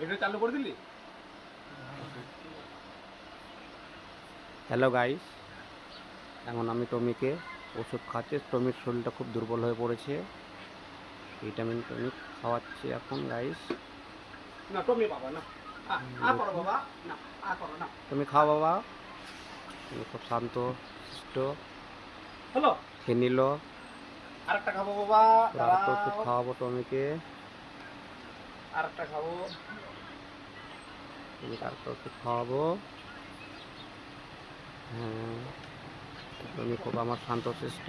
এটা চালু করে দিলি? হ্যালো গাইস, এখন আমি টমিকে ওষুধ খাওয়াচ্ছি। টমির শরীরটা খুব দুর্বল হয়ে পড়েছে, ভিটামিন টনিক খাওয়াচ্ছি এখন গাইস। না টমি বাবা না, করো বাবা, না করো না। তুমি খাও বাবা, তুমি খুব শান্ত শিষ্ট। হ্যালো, খেয়ে নিল। আরেকটা খাবো বাবা, আরেকটা ওষুধ দাঁড়াও। খাওয়াবো টমিকে। আরেকটা খাবো। টমিকে আরেকটা ওষুধ খাওয়াবো। হ্যাঁ, টমি খুব আমার শান্ত শিষ্ট।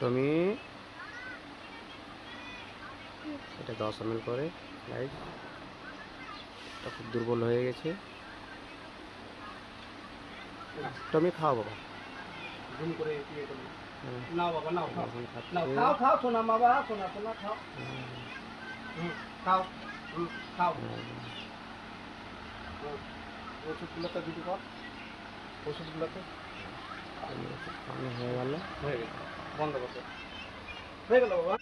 টমি, এটা 10 ml করে গাইস। এটা খুব দুর্বল হয়ে গেছে। টমি খাও বাবা। ঘুম করে শুয়ে পড়ি। হ্যাঁ, নাও বাবা, নাও খাও, এখন খাচ্ছে। নাও খাও খাও, সোনা বাবা, সোনা সোনা খাও। খাও, খাও। ওষুধগুলোতে দুটো কর, ওষুধগুলোতে খাওয়ানো হয়ে গেল। হয়ে গেছে, বন্ধ করতে হয়ে গেল বাবা।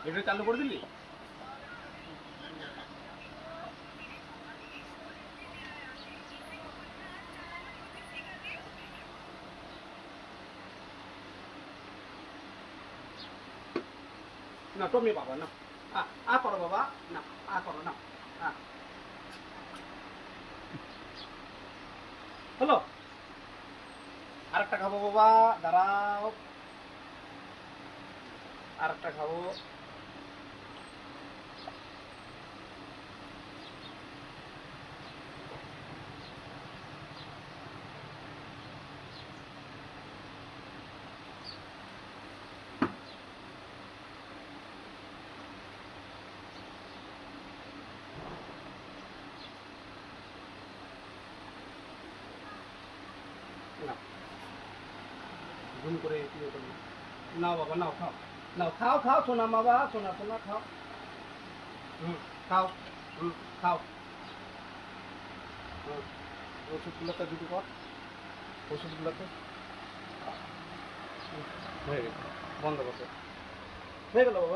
এটা চালু করে দিলি? না টমি বাবা না, করো বাবা, না করো না। হ্যালো, আরেকটা খাবো বাবা, দাঁড়াও। আরেকটা খাবো। না ঘুম করে শুয়ে পড়ি। নাও বাবা, নাও খাও, নাও খাও খাও, সোনা বাবা, সোনা সোনা খাও। খাও, খাও। ওষুধগুলোতে দুটো কর, ওষুধগুলোতে হয়ে গেছে, বন্ধ করতে হয়ে গেল বাবা।